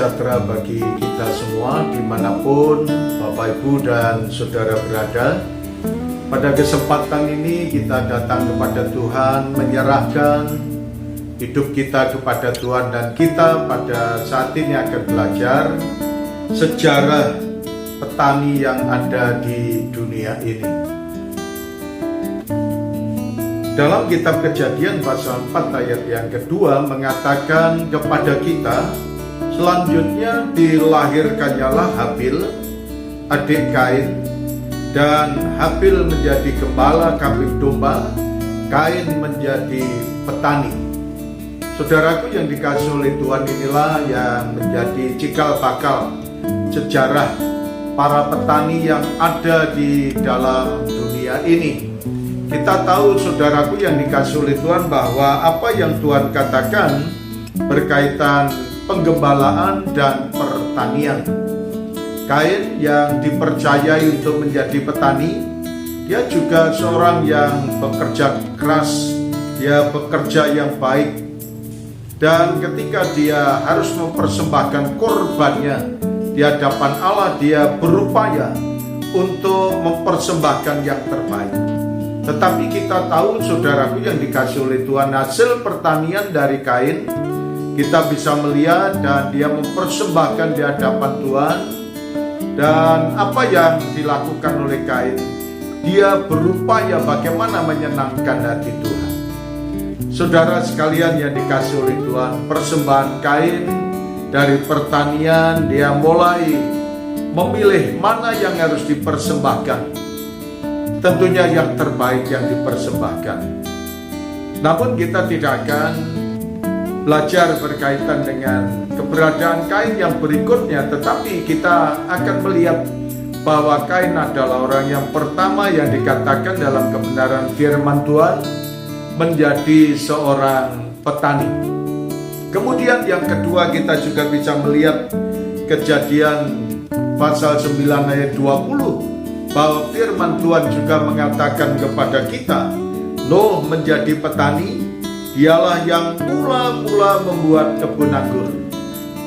sejahtera bagi kita semua dimanapun Bapak Ibu dan Saudara berada. Pada kesempatan ini kita datang kepada Tuhan, menyerahkan hidup kita kepada Tuhan, dan kita pada saat ini akan belajar sejarah petani yang ada di dunia ini. Dalam kitab Kejadian pasal 4 ayat yang kedua mengatakan kepada kita, selanjutnya dilahirkannyalah Habil, adik Kain, dan Habil menjadi gembala kambing domba, Kain menjadi petani. Saudaraku yang dikasihi oleh Tuhan, inilah yang menjadi cikal bakal sejarah para petani yang ada di dalam dunia ini. Kita tahu, saudaraku yang dikasihi oleh Tuhan, bahwa apa yang Tuhan katakan berkaitan penggembalaan dan pertanian. Kain yang dipercayai untuk menjadi petani, dia juga seorang yang bekerja keras, dia bekerja yang baik, dan ketika dia harus mempersembahkan korbannya di hadapan Allah, dia berupaya untuk mempersembahkan yang terbaik. Tetapi kita tahu, saudaraku yang dikasihi oleh Tuhan, hasil pertanian dari Kain kita bisa melihat, dan dia mempersembahkan di hadapan Tuhan. Dan apa yang dilakukan oleh Kain, dia berupaya bagaimana menyenangkan hati Tuhan. Saudara sekalian yang dikasihi oleh Tuhan, persembahan Kain dari pertanian, dia mulai memilih mana yang harus dipersembahkan. Tentunya yang terbaik yang dipersembahkan. Namun kita tidak akan belajar berkaitan dengan keberadaan Kain yang berikutnya, tetapi kita akan melihat bahwa Kain adalah orang yang pertama yang dikatakan dalam kebenaran firman Tuhan menjadi seorang petani. Kemudian yang kedua, kita juga bisa melihat Kejadian pasal 9 ayat 20, bahwa firman Tuhan juga mengatakan kepada kita, Nuh menjadi petani, dialah yang mula-mula membuat kebun anggur.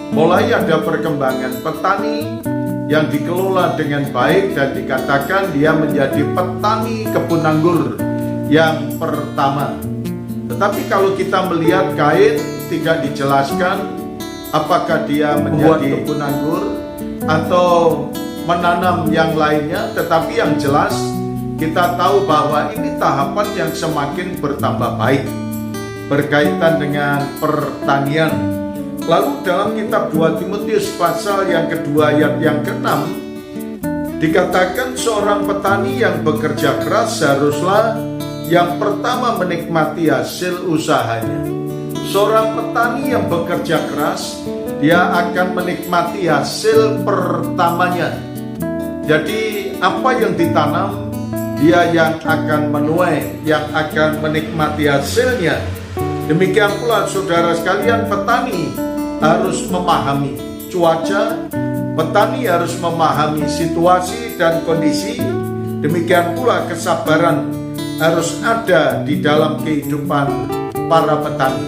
Mulai ada perkembangan petani yang dikelola dengan baik, dan dikatakan dia menjadi petani kebun anggur yang pertama. Tetapi kalau kita melihat Kain, tidak dijelaskan apakah dia menjadi kebun anggur atau menanam yang lainnya, tetapi yang jelas kita tahu bahwa ini tahapan yang semakin bertambah baik berkaitan dengan pertanian. Lalu dalam kitab 2 Timotius pasal yang kedua ayat yang ke-6 dikatakan seorang petani yang bekerja keras seharuslah yang pertama menikmati hasil usahanya. Seorang petani yang bekerja keras, dia akan menikmati hasil pertamanya. Jadi apa yang ditanam, dia yang akan menuai, yang akan menikmati hasilnya. Demikian pula saudara sekalian, petani harus memahami cuaca, petani harus memahami situasi dan kondisi. Demikian pula kesabaran harus ada di dalam kehidupan para petani.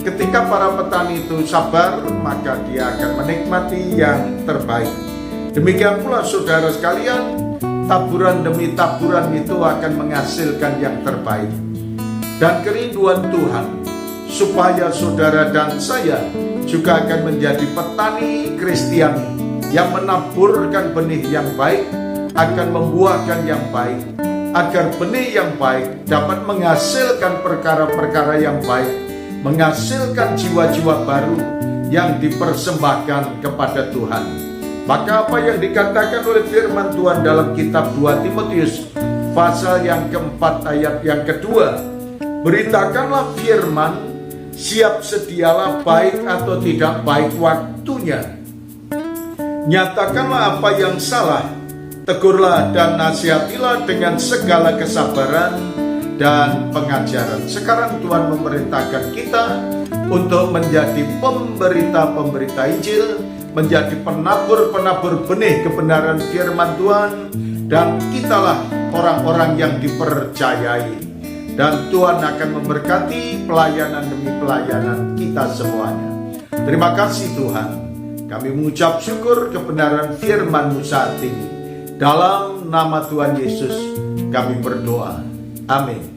Ketika para petani itu sabar, maka dia akan menikmati yang terbaik. Demikian pula saudara sekalian, taburan demi taburan itu akan menghasilkan yang terbaik. Dan kerinduan Tuhan supaya saudara dan saya juga akan menjadi petani Kristiani yang menaburkan benih yang baik, akan membuahkan yang baik, agar benih yang baik dapat menghasilkan perkara-perkara yang baik, menghasilkan jiwa-jiwa baru yang dipersembahkan kepada Tuhan. Maka apa yang dikatakan oleh firman Tuhan dalam kitab 2 Timotius pasal yang keempat ayat yang kedua, beritakanlah firman, siap sedialah baik atau tidak baik waktunya. Nyatakanlah apa yang salah, tegurlah dan nasihatilah dengan segala kesabaran dan pengajaran. Sekarang Tuhan memerintahkan kita untuk menjadi pemberita-pemberita Injil, menjadi penabur-penabur benih kebenaran firman Tuhan, dan kitalah orang-orang yang dipercayai. Dan Tuhan akan memberkati pelayanan demi pelayanan kita semuanya. Terima kasih Tuhan, Kami mengucap syukur kebenaran firman-Mu saat ini. Dalam nama Tuhan Yesus kami berdoa. Amin.